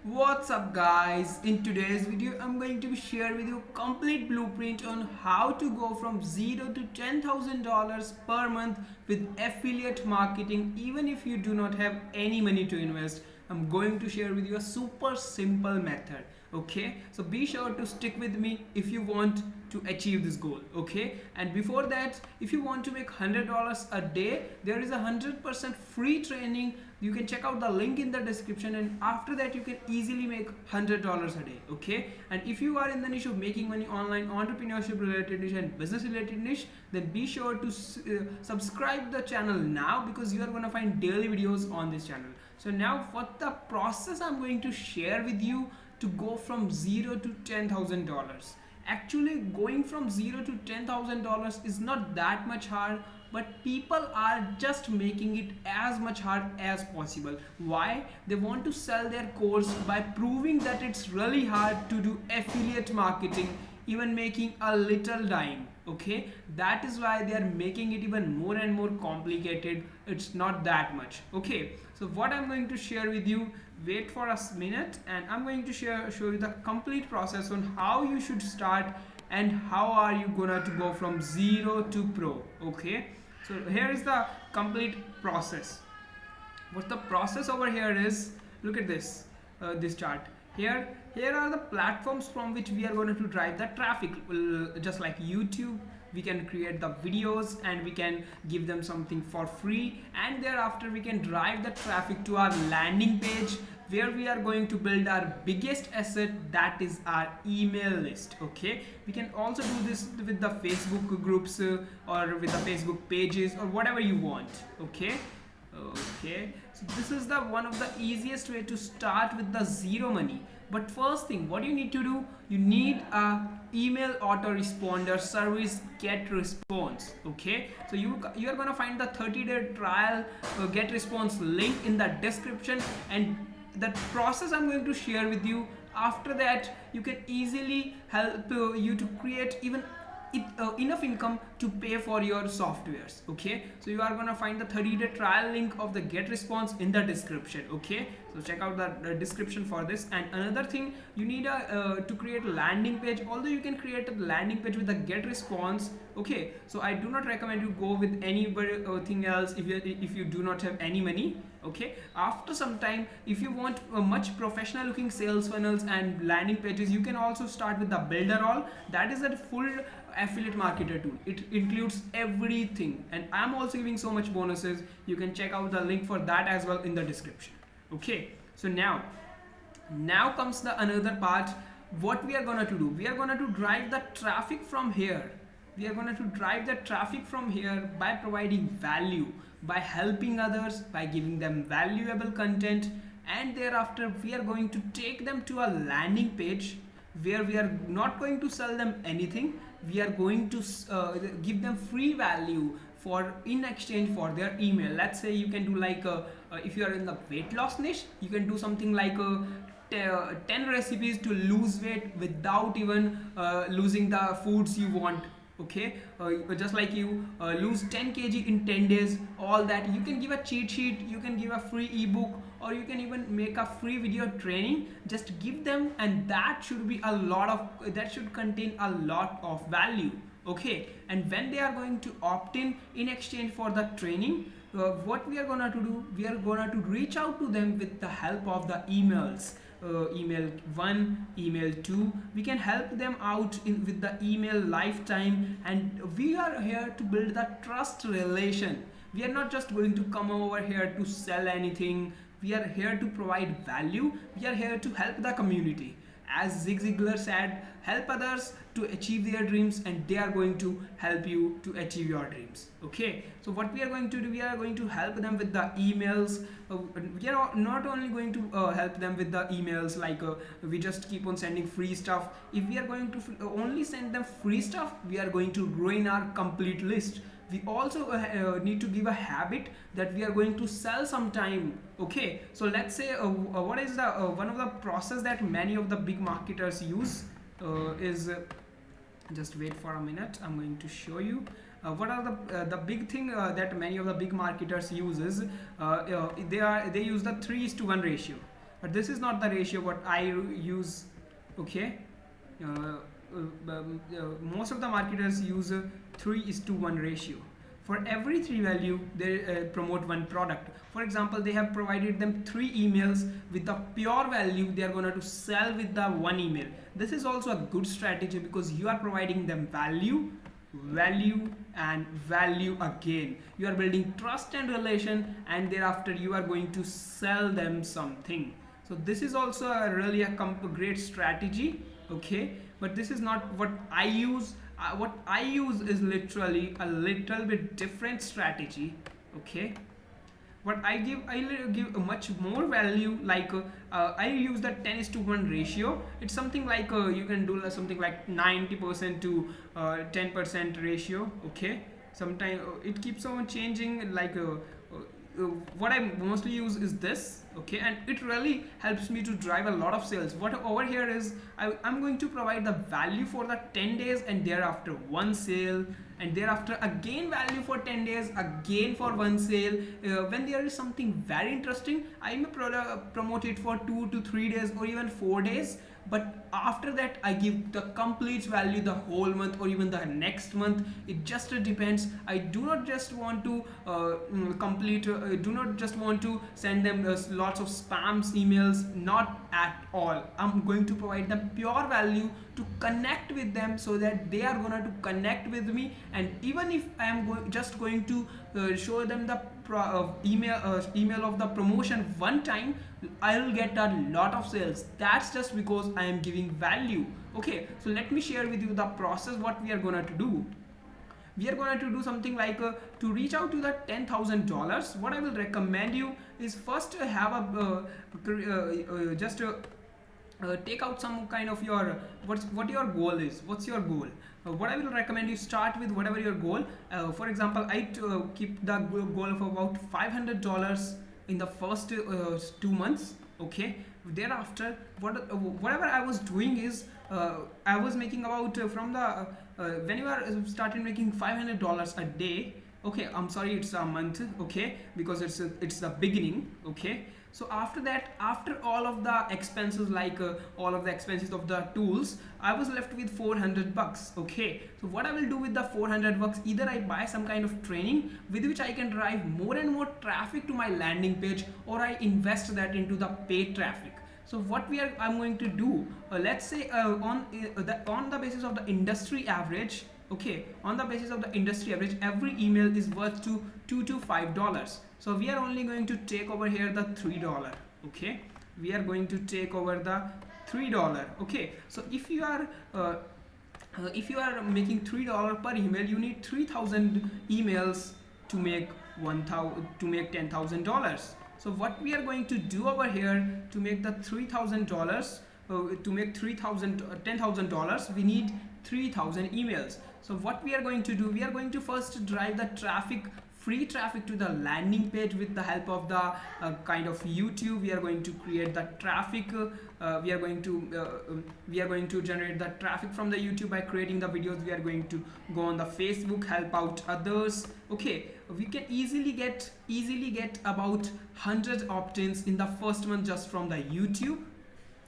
What's up guys? In today's video I'm going to be share with you complete blueprint on how to go from 0 to $10,000 per month with affiliate marketing even if you do not have any money to invest. I'm going to share with you a super simple method. Okay, so be sure to stick with me if you want to achieve this goal. Okay, and before that, if you want to make $100 a day, there is 100% free training. You can check out the link in the description, and after that you can easily make $100 a day. Okay, and if you are in the niche of making money online, entrepreneurship related niche and business related niche, then be sure to subscribe the channel now, because you are going to find daily videos on this channel. So now what the process I'm going to share with you to go from 0 to $10,000. Actually, going from 0 to $10,000 is not that much hard, but people are just making it as much hard as possible. Why? They want to sell their course by proving that it's really hard to do affiliate marketing, even making a little dime. Okay, that is why they are making it even more and more complicated. It's not that much. Okay, so what I'm going to share with you, wait for a minute, and I'm going to show you the complete process on how you should start and how are you gonna to go from 0 to pro. Okay, so here is the complete process. What the process over here is, look at this chart. Here are the platforms from which we are going to drive the traffic. Just like YouTube, we can create the videos and we can give them something for free, and thereafter we can drive the traffic to our landing page, where we are going to build our biggest asset, that is our email list. Okay, we can also do this with the Facebook groups or with the Facebook pages or whatever you want. Okay, so this is the one of the easiest way to start with the zero money. But first thing, what you need to do, you need a email autoresponder service, GetResponse. Okay, so you are gonna find the 30-day trial GetResponse link in the description, and the process I'm going to share with you. After that, you can easily help you to create even enough income to pay for your softwares. Okay, so you are gonna find the 30-day trial link of the GetResponse in the description. Okay, so check out the description for this. And another thing, you need to create a landing page, although you can create a landing page with the GetResponse. Okay, so I do not recommend you go with anything else if you do not have any money. Okay, after some time, if you want much professional looking sales funnels and landing pages, you can also start with the Builderall. That is a full affiliate marketer tool. It includes everything, and I'm also giving so much bonuses. You can check out the link for that as well in the description. Okay, so now comes the another part. What we are gonna to do, we are gonna to drive the traffic from here. We are going to drive the traffic from here by providing value, by helping others, by giving them valuable content, and thereafter we are going to take them to a landing page where we are not going to sell them anything. We are going to give them free value for in exchange for their email. Let's say you can do like if you are in the weight loss niche, you can do something like 10 recipes to lose weight without even losing the foods you want. Okay, just like you lose 10 kg in 10 days, all that. You can give a cheat sheet, you can give a free ebook, or you can even make a free video training. Just give them, and that should be that should contain a lot of value. Okay, and when they are going to opt in exchange for the training, what we are gonna to do, we are gonna to reach out to them with the help of the emails. Email 1, email 2, we can help them out with the email lifetime, and we are here to build the trust relation. We are not just going to come over here to sell anything. We are here to provide value. We are here to help the community. As Zig Ziglar said, help others to achieve their dreams, and they are going to help you to achieve your dreams. Okay, so what we are going to do, we are going to help them with the emails. We are not only going to help them with the emails, like we just keep on sending free stuff. If we are going to only send them free stuff, we are going to ruin our complete list. We also need to give a habit that we are going to sell sometime. Okay, so let's say what is the one of the process that many of the big marketers use is just wait for a minute, I'm going to show you. What are the big thing that many of the big marketers use is they use the 3:1 ratio. but this is not the ratio what I use. Okay, uh, most of the marketers use a 3:1 ratio. For every 3 value they promote one product. For example, they have provided them 3 emails with the pure value they are going to sell with the 1 email. This is also a good strategy because you are providing them value, value and value again. You are building trust and relation, and thereafter you are going to sell them something. So this is also a really a great strategy. Okay, but this is not what I use. What I use is literally a little bit different strategy. Okay, what I give a much more value, like I use the 10:1 ratio. It's something like you can do something like 90% to 10% ratio. Okay, sometimes it keeps on changing, like what I mostly use is this. Okay, and it really helps me to drive a lot of sales. What over here is I'm going to provide the value for the 10 days, and thereafter one sale, and thereafter again value for 10 days, again for one sale. When there is something very interesting, I may promote it for 2 to 3 days or even 4 days, but after that I give the complete value the whole month or even the next month. It just depends. I do not just want to do not just want to send them lots of spams emails, not at all. I'm going to provide them pure value to connect with them, so that they are going to connect with me. And even if I am just going to show them the email of the promotion one time, I'll get a lot of sales. That's just because I am giving value. Okay, so let me share with you the process what we are gonna to do. We are going to do something like to reach out to the $10,000. What I will recommend you is first have a take out some kind of your what your goal is. What's your goal? What I will recommend you start with whatever your goal. For example, I keep the goal of about $500 in the first 2 months. Okay, thereafter whatever I was doing is I was making about from the when you are started making $500 a day. Okay, I'm sorry, it's a month. Okay, because it's the beginning. Okay, so after that, after all of the expenses, like all of the expenses of the tools, I was left with $400. Okay, so what I will do with the $400, either I buy some kind of training with which I can drive more and more traffic to my landing page, or I invest that into the paid traffic. So what I'm going to do, let's say on the basis of the industry average. Okay, on the basis of the industry average, every email is worth to $2 to $5. So we are only going to take over here the $3. Okay, we are going to take over the $3. Okay, so if you are making $3 per email, you need 3,000 emails to make $10,000. So what we are going to do over here to make the $3,000, to make $10,000, we need 3,000 emails. So what we are going to do, we are going to first drive the traffic, free traffic, to the landing page with the help of the kind of YouTube. We are going to create the traffic. We are going to generate the traffic from the YouTube by creating the videos. We are going to go on the Facebook, help out others. Okay, we can easily get about 100 opt-ins in the first month just from the YouTube,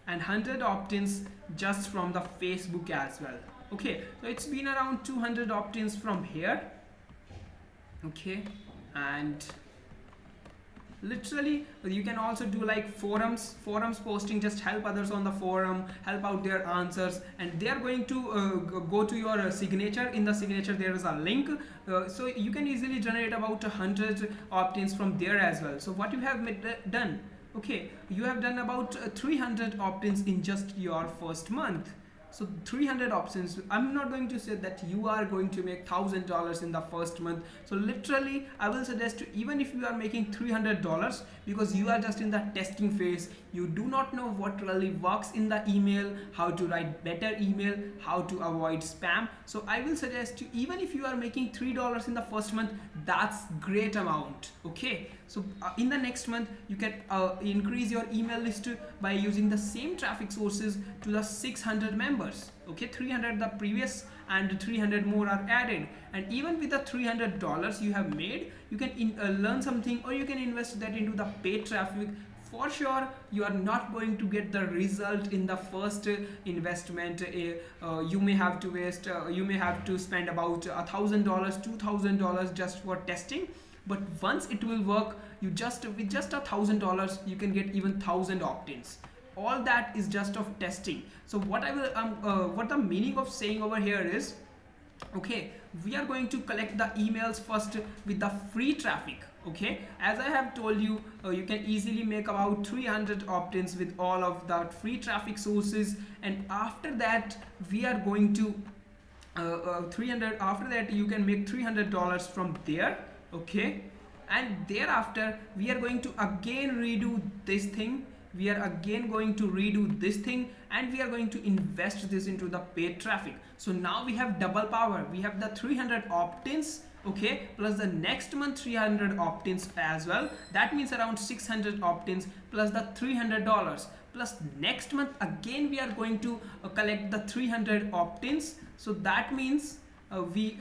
and 100 opt-ins just from the Facebook as well. Okay, so it's been around 200 opt-ins from here. Okay, and literally you can also do like forums posting, just help others on the forum, help out their answers, and they are going to go to your signature. In the signature there is a link, so you can easily generate about 100 opt-ins from there as well. So what you have done, okay, you have done about 300 opt-ins in just your first month. So 300 options. I'm not going to say that you are going to make $1,000 in the first month. So literally I will suggest you, even if you are making $300, because you are just in the testing phase, you do not know what really works in the email, how to write better email, how to avoid spam. So I will suggest you, even if you are making $3 in the first month, that's great amount. Okay, so in the next month you can increase your email list by using the same traffic sources to the 600 members. Okay, 300 the previous and 300 more are added, and even with the $300 you have made, you can learn something, or you can invest that into the paid traffic for sure you are not going to get the result in the first investment. You may have to waste you may have to spend about $1,000, $2,000 just for testing, but once it will work, you just with just $1,000 you can get even 1,000 opt-ins. All that is just of testing. So what I will what the meaning of saying over here is, okay, we are going to collect the emails first with the free traffic. Okay, as I have told you, you can easily make about 300 opt-ins with all of the free traffic sources, and after that we are going to 300, after that you can make $300 from there. Okay, and thereafter we are going to again redo this thing, we are again going to redo this thing, and we are going to invest this into the paid traffic. So now we have double power. We have the 300 opt-ins, okay, plus the next month 300 opt-ins as well. That means around 600 opt-ins plus the $300, plus next month again we are going to collect the 300 opt-ins. So that means we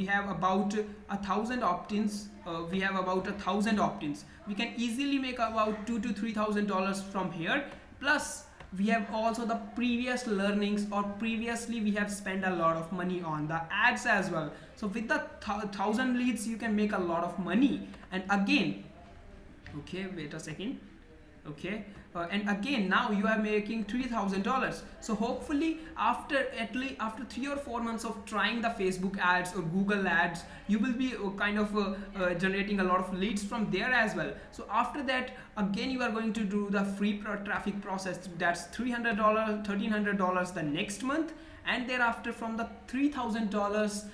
have about 1,000 opt-ins. We have about 1,000 opt-ins. We can easily make about $2,000 to $3,000 from here. Plus we have also the previous learnings, or previously we have spent a lot of money on the ads as well. So with the 1,000 leads you can make a lot of money. And again, okay, wait a second, okay, and again now you are making $3,000. So hopefully after at least after 3 or 4 months of trying the Facebook ads or Google ads, you will be kind of generating a lot of leads from there as well. So after that again you are going to do the free traffic process. That's $300, $1,300 the next month, and thereafter from the $3,000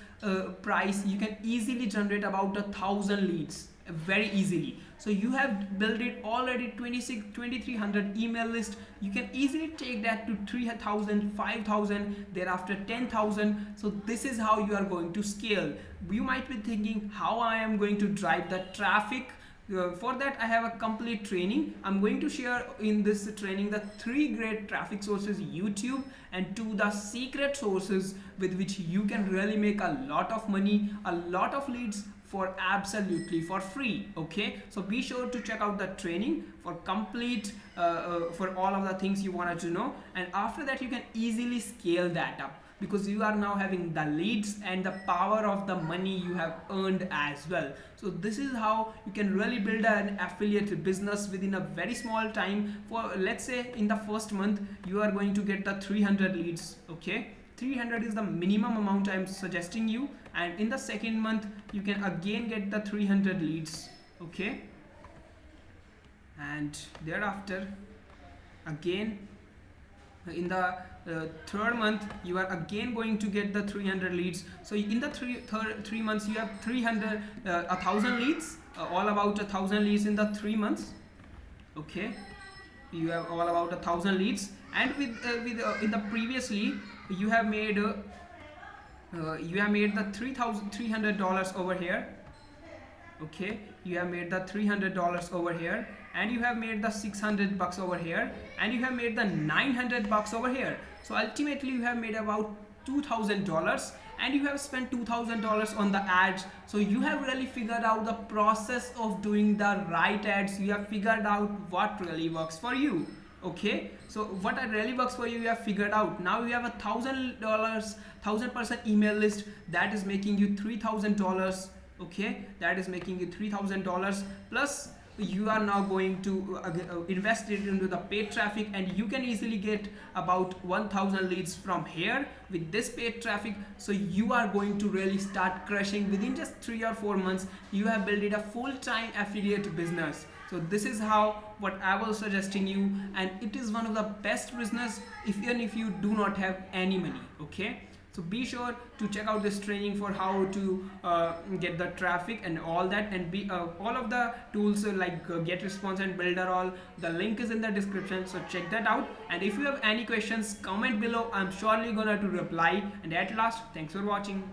price you can easily generate about 1,000 leads very easily. So you have built it already 2,300 email list. You can easily take that to 3,000, 5,000, thereafter 10,000. So this is how you are going to scale. You might be thinking how I am going to drive the traffic. For that I have a complete training. I'm going to share in this training the 3 great traffic sources, YouTube, and 2 the secret sources with which you can really make a lot of money, a lot of leads for absolutely for free. Okay, so be sure to check out the training for complete for all of the things you wanted to know, and after that you can easily scale that up, because you are now having the leads and the power of the money you have earned as well. So this is how you can really build an affiliate business within a very small time. For let's say in the first month you are going to get the 300 leads. Okay, 300 is the minimum amount I'm suggesting you, and in the second month you can again get the 300 leads. Okay, and thereafter again in the third month you are again going to get the 300 leads. So in the three months you have 1,000 leads, all about 1,000 leads in the 3 months. Okay, you have all about 1,000 leads, and with in the previously you have made the $3,300 over here. Okay, you have made the $300 over here, and you have made the $600 over here, and you have made the $900 over here. So ultimately you have made about $2,000, and you have spent $2,000 on the ads. So you have really figured out the process of doing the right ads. You have figured out what really works for you. Okay, so what really works for you, you have figured out. Now you have $1,000, 1,000% email list that is making you $3,000. Okay, that is making you $3,000, plus you are now going to invest it into the paid traffic, and you can easily get about 1,000 leads from here with this paid traffic. So you are going to really start crushing within just 3 or 4 months. You have built it a full-time affiliate business. So this is how what I was suggesting you, and it is one of the best business even if you do not have any money. Okay, so be sure to check out this training for how to get the traffic and all that, and be all of the tools like GetResponse and Builderall. The link is in the description, so check that out. And if you have any questions, comment below. I'm surely gonna to reply. And at last, thanks for watching.